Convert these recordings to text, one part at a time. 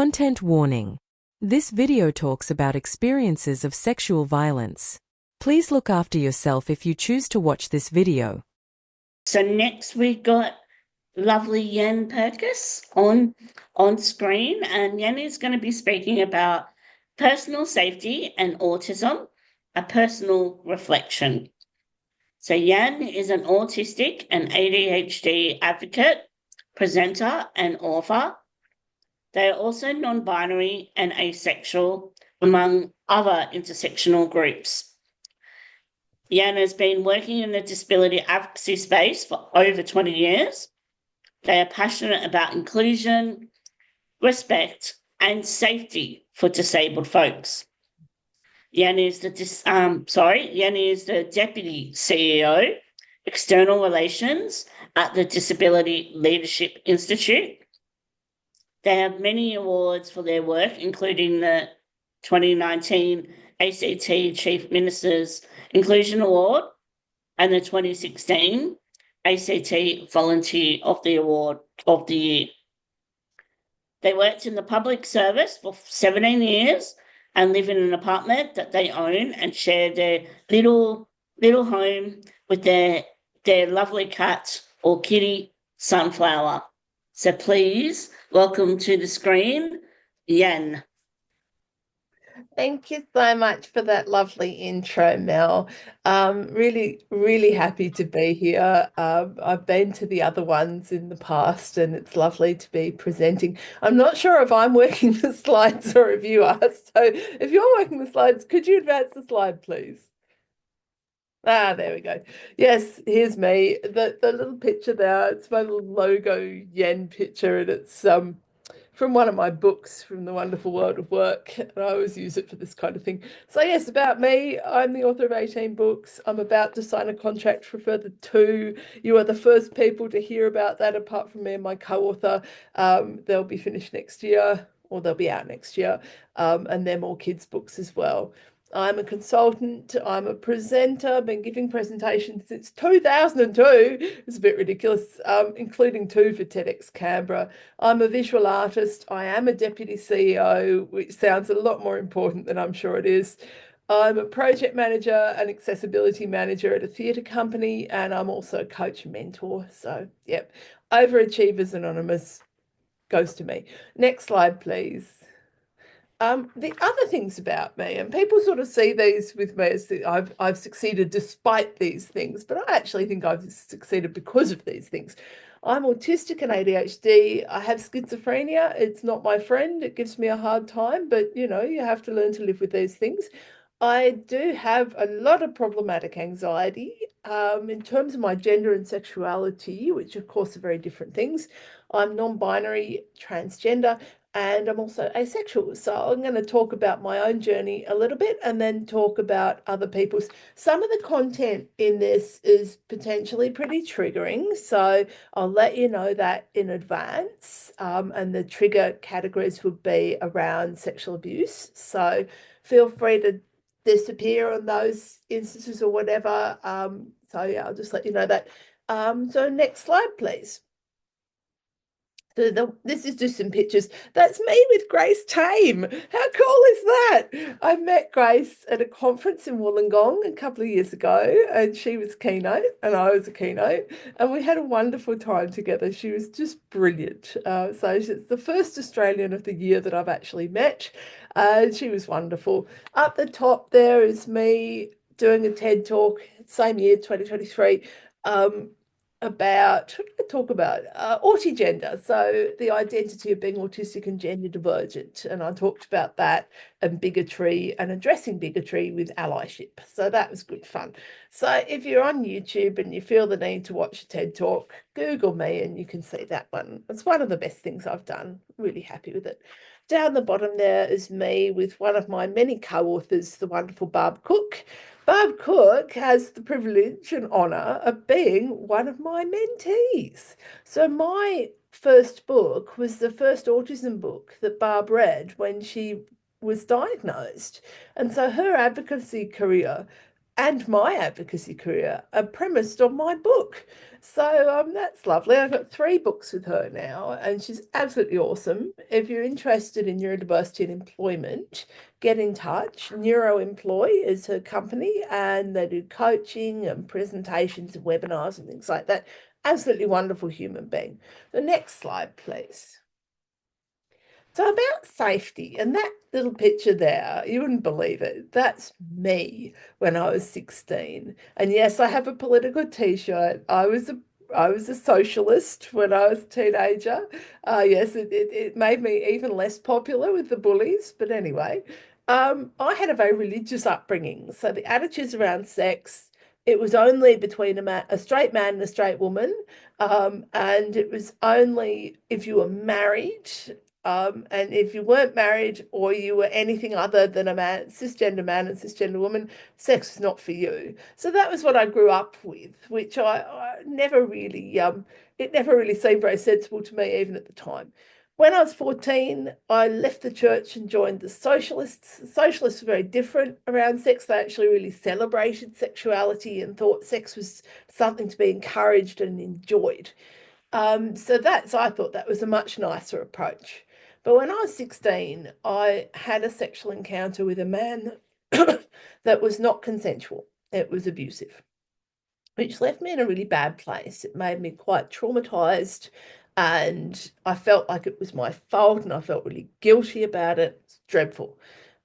Content warning. This video talks about experiences of sexual violence. Please look after yourself if you choose to watch this video. So next we've got lovely Yenn Purkis on screen, and Yenn is going to be speaking about personal safety and autism, a personal reflection. So Yenn is an autistic and ADHD advocate, presenter, and author. They are also non-binary and asexual, among other intersectional groups. Yenn has been working in the disability advocacy space for over 20 years. They are passionate about inclusion, respect, and safety for disabled folks. Yenn is the Deputy CEO, External Relations at the Disability Leadership Institute. They have many awards for their work, including the 2019 ACT Chief Minister's Inclusion Award and the 2016 ACT Volunteer of the Award of the Year. They worked in the public service for 17 years and live in an apartment that they own and share their little home with their lovely cat or kitty, Sunflower. So please welcome to the screen, Yenn. Thank you so much for that lovely intro, Mel. Really happy to be here. I've been to the other ones in the past and it's lovely to be presenting. I'm not sure if I'm working the slides or if you are. So if you're working the slides, could you advance the slide, please? There we go. Yes, here's me. The little picture there, it's my little logo Yenn picture, and it's from one of my books, From the Wonderful World of Work, and I always use it for this kind of thing. So yes, about me, I'm the author of 18 books. I'm about to sign a contract for a further 2. You are the first people to hear about that, apart from me and my co-author. They'll be finished next year, or they'll be out next year, and they're more kids' books as well. I'm a consultant, I'm a presenter, I've been giving presentations since 2002, it's a bit ridiculous, including 2 for TEDx Canberra. I'm a visual artist, I am a deputy CEO, which sounds a lot more important than I'm sure it is. I'm a project manager and accessibility manager at a theatre company, and I'm also a coach and mentor. So, yep, Overachievers Anonymous goes to me. Next slide, please. The other things about me, and people sort of see these with me as I've succeeded despite these things, but I actually think I've succeeded because of these things. I'm autistic and ADHD. I have schizophrenia. It's not my friend. It gives me a hard time, but you know, you have to learn to live with these things. I do have a lot of problematic anxiety in terms of my gender and sexuality, which of course are very different things. I'm non-binary, transgender, and I'm also asexual. So I'm going to talk about my own journey a little bit and then talk about other people's. Some of the content in this is potentially pretty triggering, so I'll let you know that in advance. And the trigger categories would be around sexual abuse. So feel free to disappear on those instances or whatever. So yeah, I'll just let you know that. So next slide, please. So this is just some pictures. That's me with Grace Tame. How cool is that? I met Grace at a conference in Wollongong a couple of years ago, and she was keynote and I was a keynote, and we had a wonderful time together. She was just brilliant. So she's the first Australian of the year that I've actually met. She was wonderful. Up the top there is me doing a TED talk, same year, 2023. About, what did I talk about? Autigender, so the identity of being autistic and gender divergent. And I talked about that and bigotry and addressing bigotry with allyship. So that was good fun. So if you're on YouTube and you feel the need to watch a TED talk, Google me and you can see that one. It's one of the best things I've done. Really happy with it. Down the bottom there is me with one of my many co-authors, the wonderful Barb Cook. Barb Cook has the privilege and honour of being one of my mentees. So my first book was the first autism book that Barb read when she was diagnosed. And so her advocacy career and my advocacy career are premised on my book. So that's lovely. I've got 3 books with her now, and she's absolutely awesome. If you're interested in neurodiversity and employment, get in touch. Neuroemploy is her company, and they do coaching and presentations and webinars and things like that. Absolutely wonderful human being. The next slide, please. So about safety, and that little picture there, you wouldn't believe it. That's me when I was 16. And yes, I have a political t-shirt. I was a socialist when I was a teenager. Yes, it made me even less popular with the bullies. But anyway, I had a very religious upbringing. So the attitudes around sex, it was only between a straight man and a straight woman. And it was only if you were married, and if you weren't married or you were anything other than a cisgender man and cisgender woman, sex was not for you. So that was what I grew up with, which I never really, it never really seemed very sensible to me, even at the time. When I was 14, I left the church and joined the socialists. The socialists were very different around sex. They actually really celebrated sexuality and thought sex was something to be encouraged and enjoyed. So I thought that was a much nicer approach. But when I was 16, I had a sexual encounter with a man that was not consensual. It was abusive, which left me in a really bad place. It made me quite traumatized, and I felt like it was my fault, and I felt really guilty about it. It's dreadful.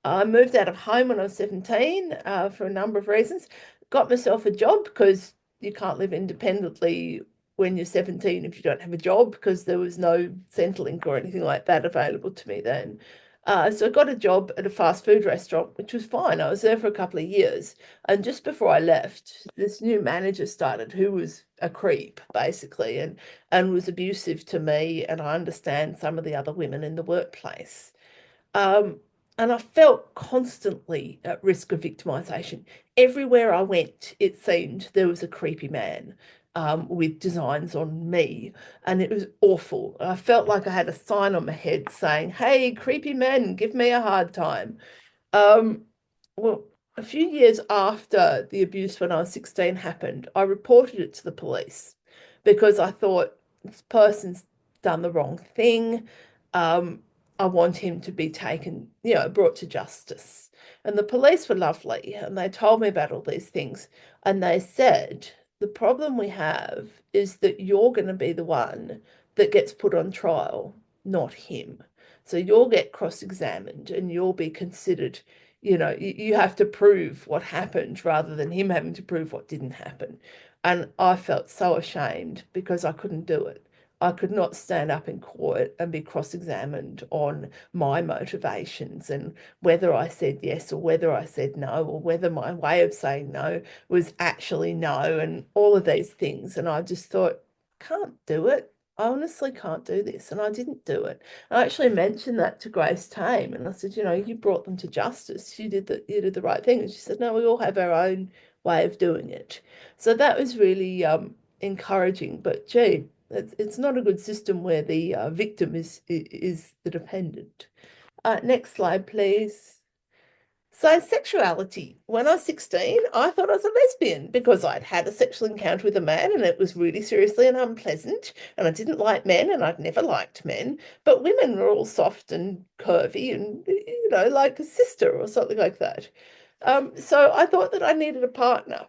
I moved out of home when I was 17 for a number of reasons. Got myself a job because you can't live independently when you're 17 if you don't have a job, because there was no Centrelink or anything like that available to me then. So I got a job at a fast food restaurant, which was fine. I was there for a couple of years. And just before I left, this new manager started who was a creep, basically, and was abusive to me. And I understand some of the other women in the workplace. Um, and I felt constantly at risk of victimization. Everywhere I went, it seemed there was a creepy man with designs on me, and it was awful. I felt like I had a sign on my head saying, "Hey, creepy man, give me a hard time." Um, well, a few years after the abuse when I was 16 happened, I reported it to the police because I thought this person's done the wrong thing. Um, I want him to be taken, brought to justice. And the police were lovely, and they told me about all these things. And they said, the problem we have is that you're going to be the one that gets put on trial, not him. So you'll get cross-examined and you'll be considered, you have to prove what happened rather than him having to prove what didn't happen. And I felt so ashamed because I couldn't do it. I could not stand up in court and be cross-examined on my motivations and whether I said yes or whether I said no, or whether my way of saying no was actually no, and all of these things. And I just thought, can't do it. I honestly can't do this. And I didn't do it. I actually mentioned that to Grace Tame, and I said, you brought them to justice. You did the right thing. And she said, no, we all have our own way of doing it. So that was really encouraging. But gee, it's not a good system where the victim is the defendant. Next slide, please. So sexuality. When I was 16, I thought I was a lesbian because I'd had a sexual encounter with a man and it was really seriously and unpleasant, and I didn't like men and I'd never liked men, but women were all soft and curvy and, like a sister or something like that. So I thought that I needed a partner.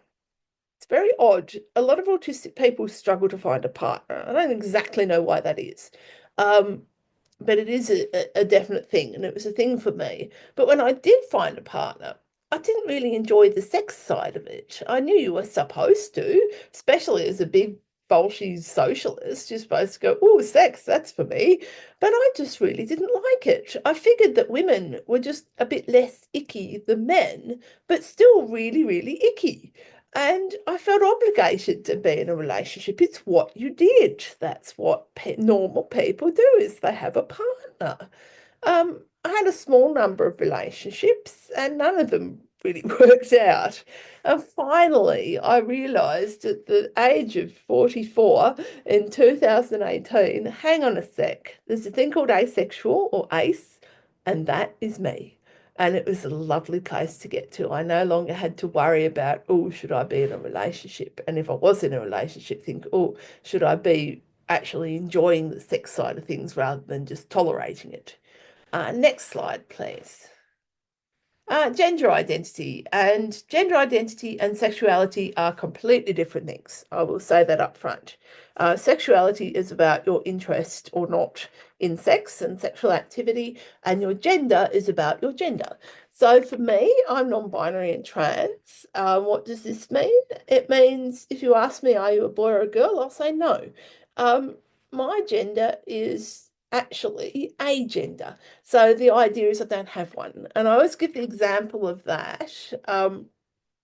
It's very odd. A lot of autistic people struggle to find a partner. I don't exactly know why that is. But it is a definite thing, and it was a thing for me. But when I did find a partner, I didn't really enjoy the sex side of it. I knew you were supposed to, especially as a big bolshy socialist. You're supposed to go, oh, sex, that's for me. But I just really didn't like it. I figured that women were just a bit less icky than men, but still really, really icky. And I felt obligated to be in a relationship. It's what you did. That's what normal people do, is they have a partner. I had a small number of relationships and none of them really worked out. And finally, I realised at the age of 44 in 2018, hang on a sec, there's a thing called asexual or ACE, and that is me. And it was a lovely place to get to. I no longer had to worry about, oh, should I be in a relationship? And if I was in a relationship, think, oh, should I be actually enjoying the sex side of things rather than just tolerating it? Next slide, please. Gender identity and sexuality are completely different things. I will say that up front. Sexuality is about your interest or not in sex and sexual activity, and your gender is about your gender. So for me, I'm non-binary and trans. What does this mean? It means if you ask me, are you a boy or a girl? I'll say no. My gender is actually a gender. So the idea is I don't have one. And I always give the example of that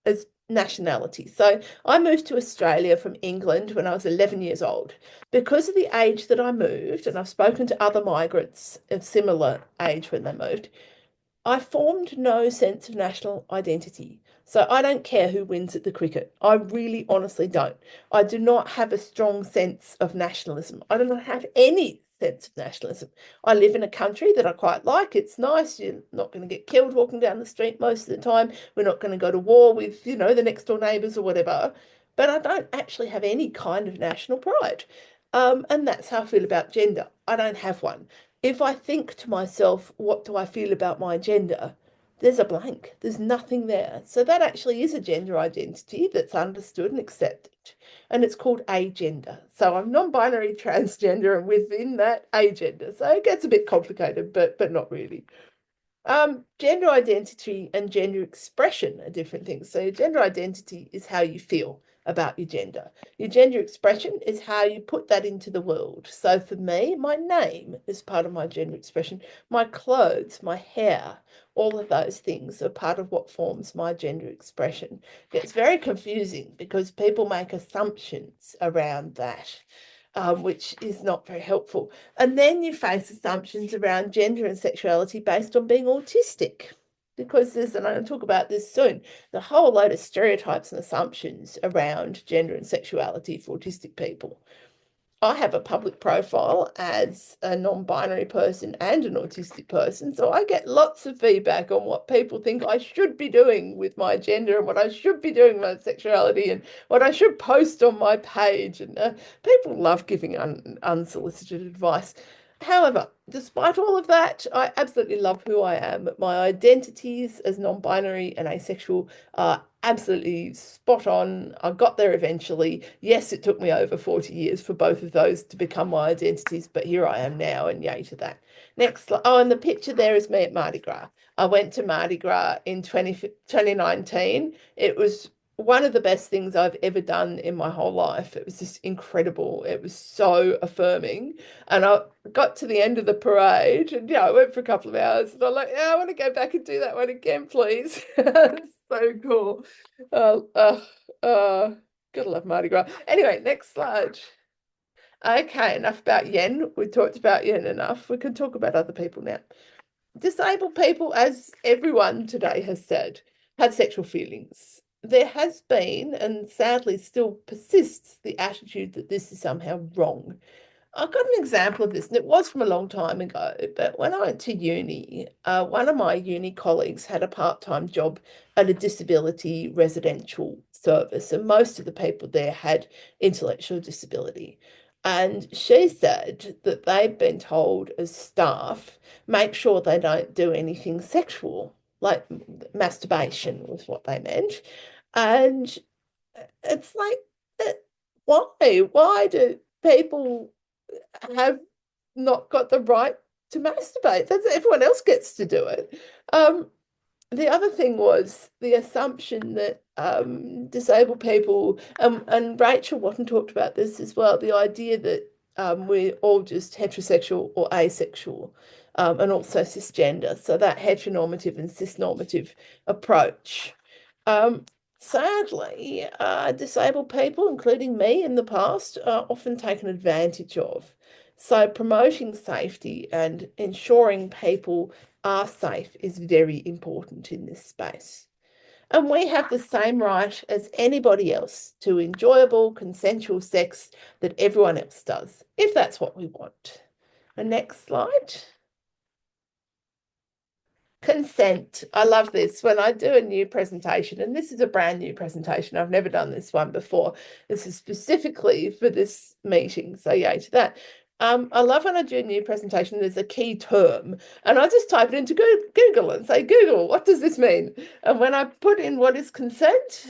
as nationality. So I moved to Australia from England when I was 11 years old. Because of the age that I moved, and I've spoken to other migrants of similar age when they moved, I formed no sense of national identity. So I don't care who wins at the cricket. I really honestly don't. I do not have a strong sense of nationalism. I do not have any sense of nationalism. I live in a country that I quite like. It's nice. You're not going to get killed walking down the street most of the time. We're not going to go to war with, the next door neighbours or whatever. But I don't actually have any kind of national pride. And that's how I feel about gender. I don't have one. If I think to myself, what do I feel about my gender? There's a blank. There's nothing there. So that actually is a gender identity that's understood and accepted. And it's called agender. So I'm non-binary transgender and within that agender. So it gets a bit complicated, but not really. Gender identity and gender expression are different things. So your gender identity is how you feel about your gender. Your gender expression is how you put that into the world. So for me, my name is part of my gender expression. My clothes, my hair, all of those things are part of what forms my gender expression. It's very confusing because people make assumptions around that. Which is not very helpful. And then you face assumptions around gender and sexuality based on being autistic, because there's, and I'll talk about this soon, the whole load of stereotypes and assumptions around gender and sexuality for autistic people. I have a public profile as a non-binary person and an autistic person, so I get lots of feedback on what people think I should be doing with my gender and what I should be doing with my sexuality and what I should post on my page. And people love giving unsolicited advice. However, despite all of that, I absolutely love who I am. My identities as non-binary and asexual are absolutely spot on. I got there eventually. Yes, it took me over 40 years for both of those to become my identities, but here I am now, and yay to that. Next slide. Oh, and the picture there is me at Mardi Gras. I went to Mardi Gras in 2019. It was one of the best things I've ever done in my whole life. It was just incredible. It was so affirming. And I got to the end of the parade and I went for a couple of hours and I'm like, yeah, I want to go back and do that one again, please. So cool. Gotta love Mardi Gras. Anyway, next slide. Okay, enough about Yenn. We talked about Yenn enough. We can talk about other people now. Disabled people, as everyone today has said, have sexual feelings. There has been, and sadly still persists, the attitude that this is somehow wrong. I've got an example of this, and it was from a long time ago, but when I went to uni, one of my uni colleagues had a part-time job at a disability residential service, and most of the people there had intellectual disability. And she said that they've been told as staff, make sure they don't do anything sexual, like masturbation was what they meant. And it's like, why? Why do people have not got the right to masturbate? That's everyone else gets to do it. The other thing was the assumption that disabled people, and Rachel Watton talked about this as well, the idea that we're all just heterosexual or asexual, and also cisgender. So that heteronormative and cisnormative approach. Sadly, disabled people, including me in the past, are often taken advantage of. So promoting safety and ensuring people are safe is very important in this space. And we have the same right as anybody else to enjoyable, consensual sex that everyone else does, if that's what we want. The next slide. Consent. I love this. When I do a new presentation, and this is a brand new presentation, I've never done this one before. This is specifically for this meeting, so yay to that. I love when I do a new presentation, there's a key term, and I just type it into Google and say, Google, what does this mean? And when I put in what is consent,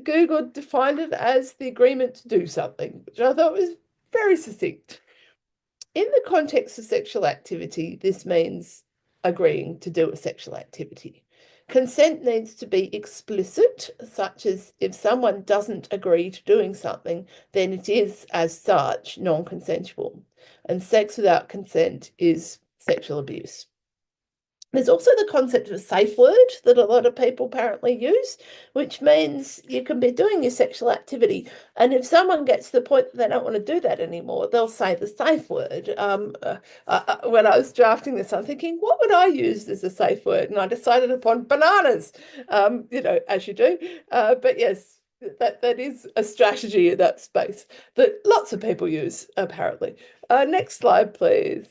Google defined it as the agreement to do something, which I thought was very succinct. In the context of sexual activity, this means agreeing to do a sexual activity. Consent needs to be explicit, such as if someone doesn't agree to doing something, then it is, as such, non-consensual. And sex without consent is sexual abuse. There's also the concept of a safe word that a lot of people apparently use, which means you can be doing your sexual activity, and if someone gets to the point that they don't want to do that anymore, they'll say the safe word. When I was drafting this, I'm thinking, what would I use as a safe word? And I decided upon bananas, as you do. But yes, that is a strategy in that space that lots of people use, apparently. Next slide, please.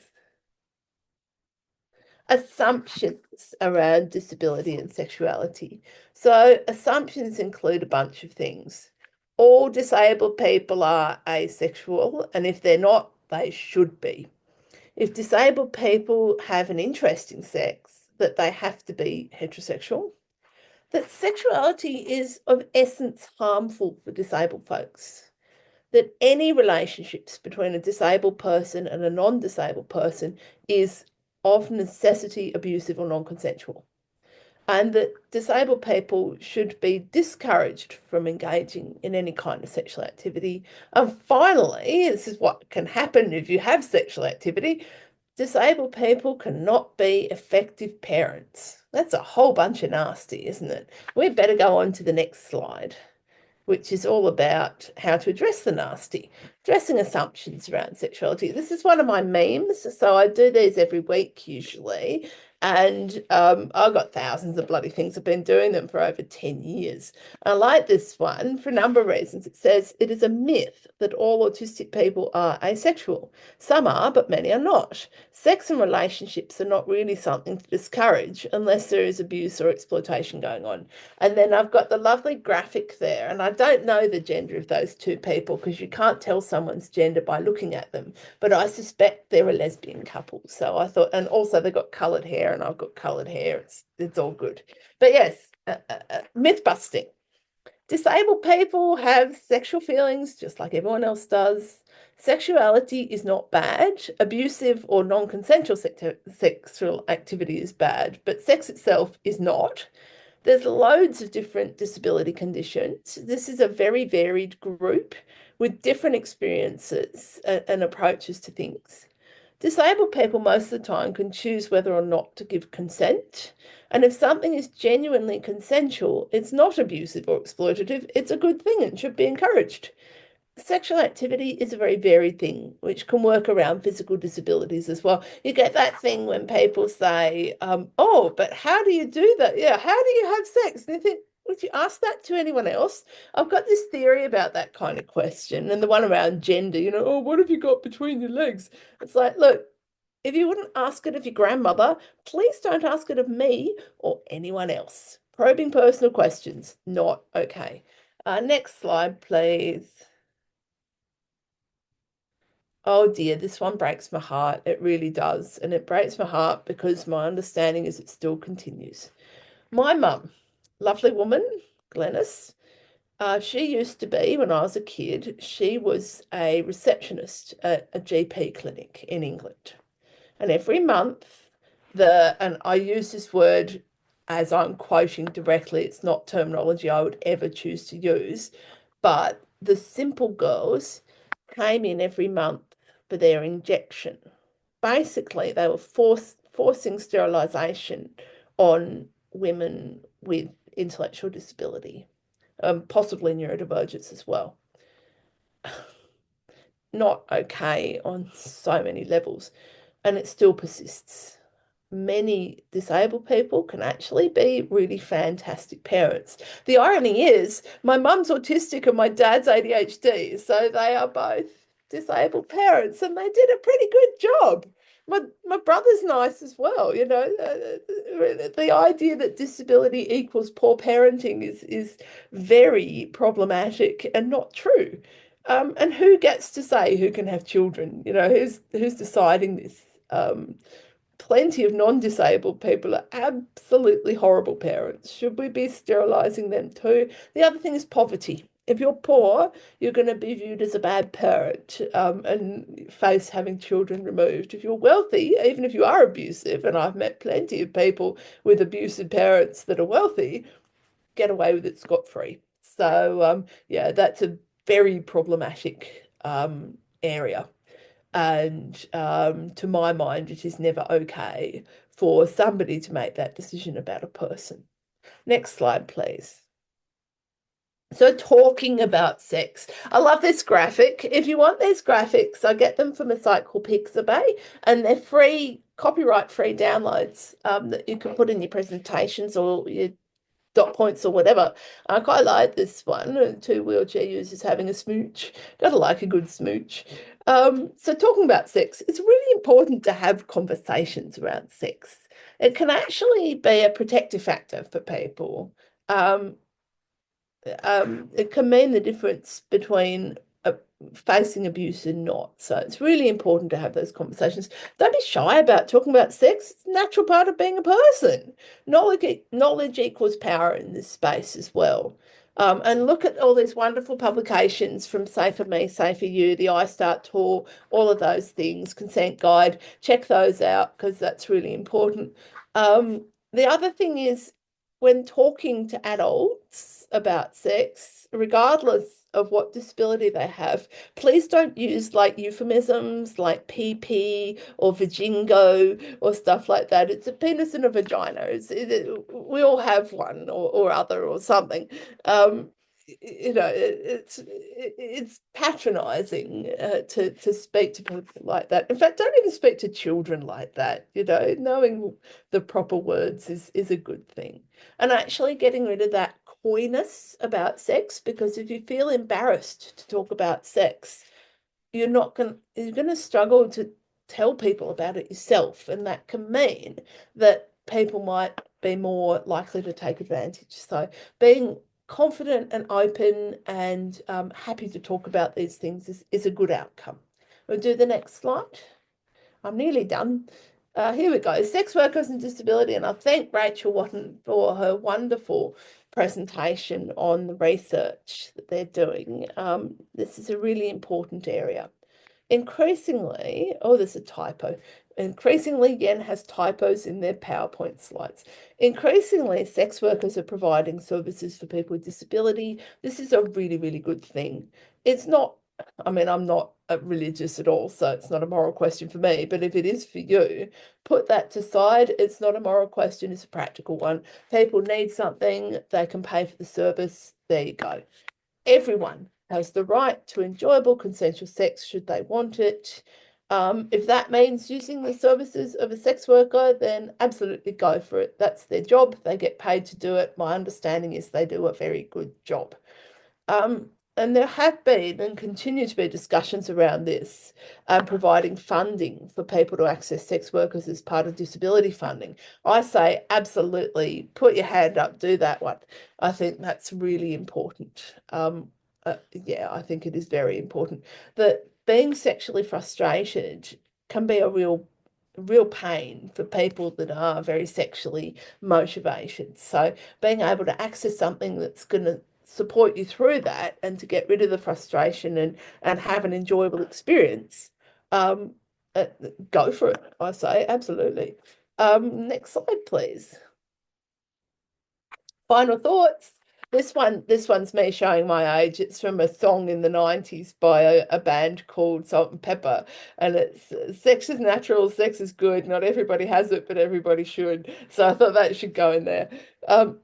Assumptions around disability and sexuality. So assumptions include a bunch of things. All disabled people are asexual, and if they're not, they should be. If disabled people have an interest in sex, that they have to be heterosexual. That sexuality is of essence harmful for disabled folks. That any relationships between a disabled person and a non-disabled person is of necessity abusive or non-consensual, and that disabled people should be discouraged from engaging in any kind of sexual activity. And finally, this is what can happen if you have sexual activity, disabled people cannot be effective parents. That's a whole bunch of nasty, isn't it? We better go on to the next slide, which is all about how to address the nasty, addressing assumptions around sexuality. This is one of my memes, so I do these every week usually, and I've got thousands of bloody things. I've been doing them for over 10 years. I like this one for a number of reasons. It says, it is a myth that all autistic people are asexual. Some are, but many are not. Sex and relationships are not really something to discourage unless there is abuse or exploitation going on. And then I've got the lovely graphic there, and I don't know the gender of those two people because you can't tell someone's gender by looking at them, but I suspect they're a lesbian couple. So I thought, and also they've got coloured hair and I've got coloured hair. It's all good. But yes, myth busting. Disabled people have sexual feelings just like everyone else does. Sexuality is not bad. Abusive or non-consensual sexual activity is bad, but sex itself is not. There's loads of different disability conditions. This is a very varied group with different experiences and approaches to things. Disabled people most of the time can choose whether or not to give consent. And if something is genuinely consensual, it's not abusive or exploitative, it's a good thing and should be encouraged. Sexual activity is a very varied thing, which can work around physical disabilities as well. You get that thing when people say, oh, but how do you do that? Yeah, how do you have sex? And you think, would you ask that to anyone else? I've got this theory about that kind of question, and the one around gender, oh, what have you got between your legs? It's like, look, if you wouldn't ask it of your grandmother, please don't ask it of me or anyone else. Probing personal questions, not okay. Next slide, please. Oh dear, this one breaks my heart. It really does. And it breaks my heart because my understanding is it still continues. My mum, lovely woman, Glenys, she used to be, when I was a kid, she was a receptionist at a GP clinic in England. And every month, and I use this word as I'm quoting directly, it's not terminology I would ever choose to use, but the simple girls came in every month for their injection. Basically, they were forcing sterilisation on women with intellectual disability, possibly neurodivergence as well. Not okay on so many levels, and it still persists. Many disabled people can actually be really fantastic parents. The irony is my mum's autistic and my dad's ADHD, so they are both disabled parents and they did a pretty good job. my brother's nice as well, you know. The idea that disability equals poor parenting is very problematic and not true. And who gets to say who can have children? You know, who's deciding this? Plenty of non-disabled people are absolutely horrible parents. Should we be sterilizing them too? The other thing is poverty. If you're poor, you're going to be viewed as a bad parent, and face having children removed. If you're wealthy, even if you are abusive, and I've met plenty of people with abusive parents that are wealthy, get away with it scot-free. So, yeah, that's a very problematic area. And to my mind, it is never okay for somebody to make that decision about a person. Next slide, please. So talking about sex. I love this graphic. If you want these graphics, I get them from a site called Pixabay, and they're free, copyright-free downloads that you can put in your presentations or your dot points or whatever. I quite like this one. Two wheelchair users having a smooch. Gotta like a good smooch. So talking about sex, it's really important to have conversations around sex. It can actually be a protective factor for people. It can mean the difference between facing abuse and not. So it's really important to have those conversations. Don't be shy about talking about sex. It's a natural part of being a person. Knowledge equals power in this space as well. And look at all these wonderful publications from Say For Me, Say For You, the I Start Tour, all of those things, Consent Guide. Check those out because that's really important. The other thing is when talking to adults about sex, regardless of what disability they have, please don't use like euphemisms like PP or vajingo or stuff like that. It's a penis and a vagina. We all have one or other or something. You know, it's patronizing to speak to people like that. In fact, don't even speak to children like that. You know, knowing the proper words is a good thing. And actually getting rid of that coyness about sex, because if you feel embarrassed to talk about sex, you're going to struggle to tell people about it yourself, and that can mean that people might be more likely to take advantage. So being confident and open and happy to talk about these things is a good outcome. We'll do the next slide. I'm nearly done. Here we go. Sex workers and disability. And I thank Rachel Watton for her wonderful presentation on the research that they're doing. This is a really important area. Increasingly, oh, there's a typo. Increasingly, Yenn has typos in their PowerPoint slides. Increasingly, sex workers are providing services for people with disability. This is a really, really good thing. It's not, I mean, I'm not religious at all, so it's not a moral question for me, but if it is for you, put that to side. It's not a moral question, it's a practical one. People need something, they can pay for the service. There you go. Everyone has the right to enjoyable consensual sex should they want it. If that means using the services of a sex worker, then absolutely go for it. That's their job. They get paid to do it. My understanding is they do a very good job. And there have been and continue to be discussions around this, providing funding for people to access sex workers as part of disability funding. I say absolutely put your hand up, do that one. I think that's really important. Yeah, I think it is very important that being sexually frustrated can be a real pain for people that are very sexually motivated. So being able to access something that's going to support you through that and to get rid of the frustration and have an enjoyable experience, go for it, I say, absolutely. Next slide, please. Final thoughts. This one's me showing my age. It's from a song in the 90s by a band called Salt and Pepper. And it's sex is natural, sex is good. Not everybody has it, but everybody should. So I thought that should go in there.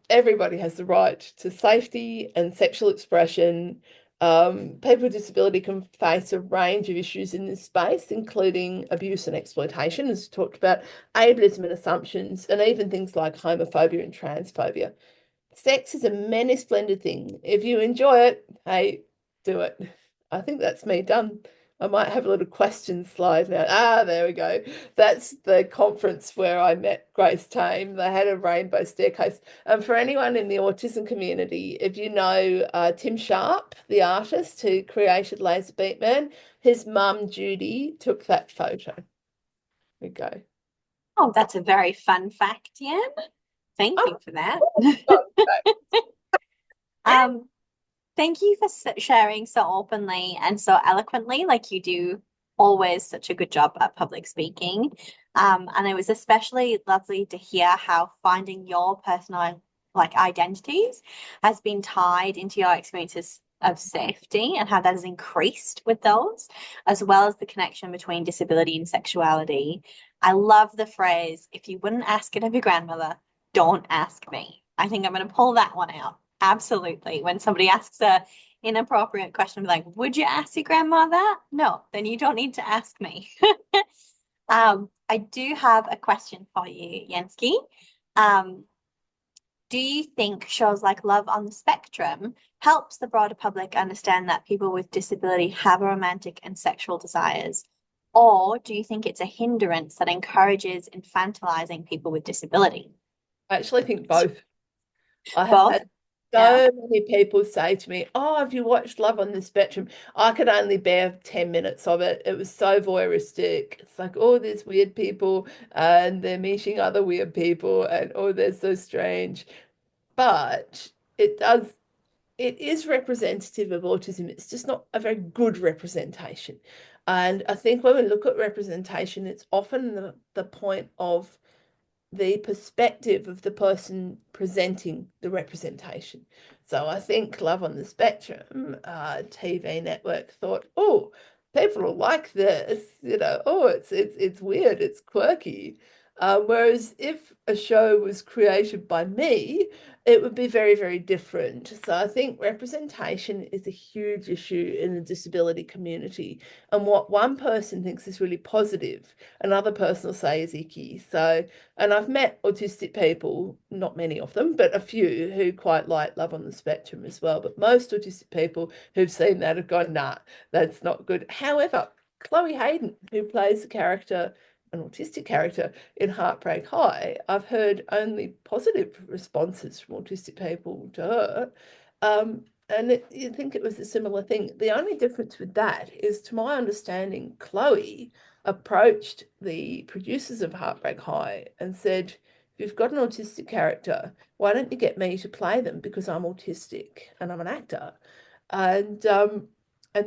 Everybody has the right to safety and sexual expression. People with disability can face a range of issues in this space, including abuse and exploitation, as we talked about, ableism and assumptions, and even things like homophobia and transphobia. Sex is a many splendid thing. If you enjoy it, hey, do it. I think that's me done. I might have a little question slide now. Ah, there we go. That's the conference where I met Grace Tame. They had a rainbow staircase. And for anyone in the autism community, if you know Tim Sharp, the artist who created Laser Beat Man, his mum, Judy, took that photo. There we go. Oh, that's a very fun fact, Yenn. Thank you for that. Thank you for sharing so openly and so eloquently, like you do always such a good job at public speaking. And it was especially lovely to hear how finding your personal identities has been tied into your experiences of safety and how that has increased with those, as well as the connection between disability and sexuality. I love the phrase, if you wouldn't ask it of your grandmother, don't ask me. I think I'm going to pull that one out. Absolutely. When somebody asks a inappropriate question, be like, would you ask your grandma that? No, then you don't need to ask me. I do have a question for you, Jensky. Do you think shows like Love on the Spectrum helps the broader public understand that people with disability have romantic and sexual desires? Or do you think it's a hindrance that encourages infantilizing people with disability? I actually think both. I have Both? had so many people say to me, oh, have you watched Love on the Spectrum? I could only bear 10 minutes of it. It was so voyeuristic. It's like, oh, there's weird people and they're meeting other weird people and oh, they're so strange. But it is representative of autism. It's just not a very good representation. And I think when we look at representation, it's often the point of the perspective of the person presenting the representation. So I think Love on the Spectrum TV network thought, oh, people will like this, oh, it's weird, it's quirky. Whereas if a show was created by me, it would be very, very different. So I think representation is a huge issue in the disability community. And what one person thinks is really positive, another person will say is icky. So, and I've met autistic people, not many of them, but a few who quite like Love on the Spectrum as well. But most autistic people who've seen that have gone, nah, that's not good. However, Chloe Hayden, who plays the character, an autistic character in Heartbreak High, I've heard only positive responses from autistic people to her. And you think it was a similar thing. The only difference with that is, to my understanding, Chloe approached the producers of Heartbreak High and said, if you've got an autistic character, why don't you get me to play them, because I'm autistic and I'm an actor. And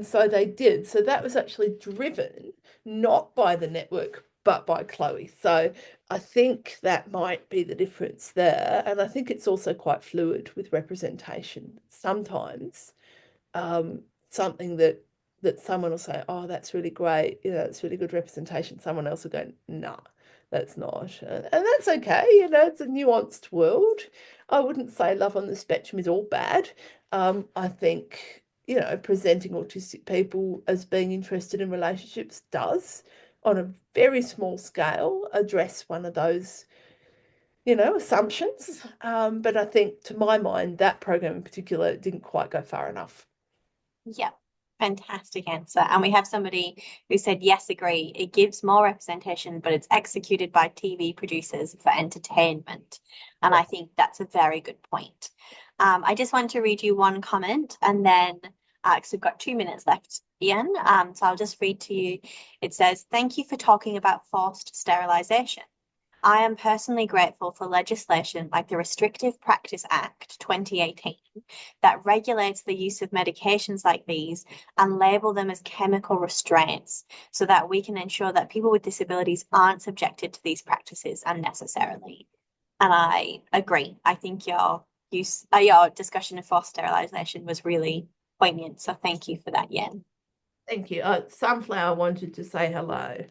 so they did. So that was actually driven not by the network, but by Chloe. So I think that might be the difference there. And I think it's also quite fluid with representation. Sometimes something that someone will say, oh, that's really great, it's really good representation. Someone else will go, nah, that's not. And that's okay, it's a nuanced world. I wouldn't say Love on the Spectrum is all bad. I think, presenting autistic people as being interested in relationships does, on a very small scale, address one of those assumptions. But I think, to my mind, that program in particular didn't quite go far enough. Yeah, fantastic answer. And we have somebody who said, yes, agree. It gives more representation, but it's executed by TV producers for entertainment. And I think that's a very good point. I just want to read you one comment, and then because we've got 2 minutes left, Ian. So I'll just read to you. It says, thank you for talking about forced sterilisation. I am personally grateful for legislation like the Restrictive Practice Act 2018 that regulates the use of medications like these and label them as chemical restraints, so that we can ensure that people with disabilities aren't subjected to these practices unnecessarily. And I agree. I think your discussion of forced sterilisation was really poignant. So thank you for that, Yenn. Thank you. Sunflower wanted to say hello.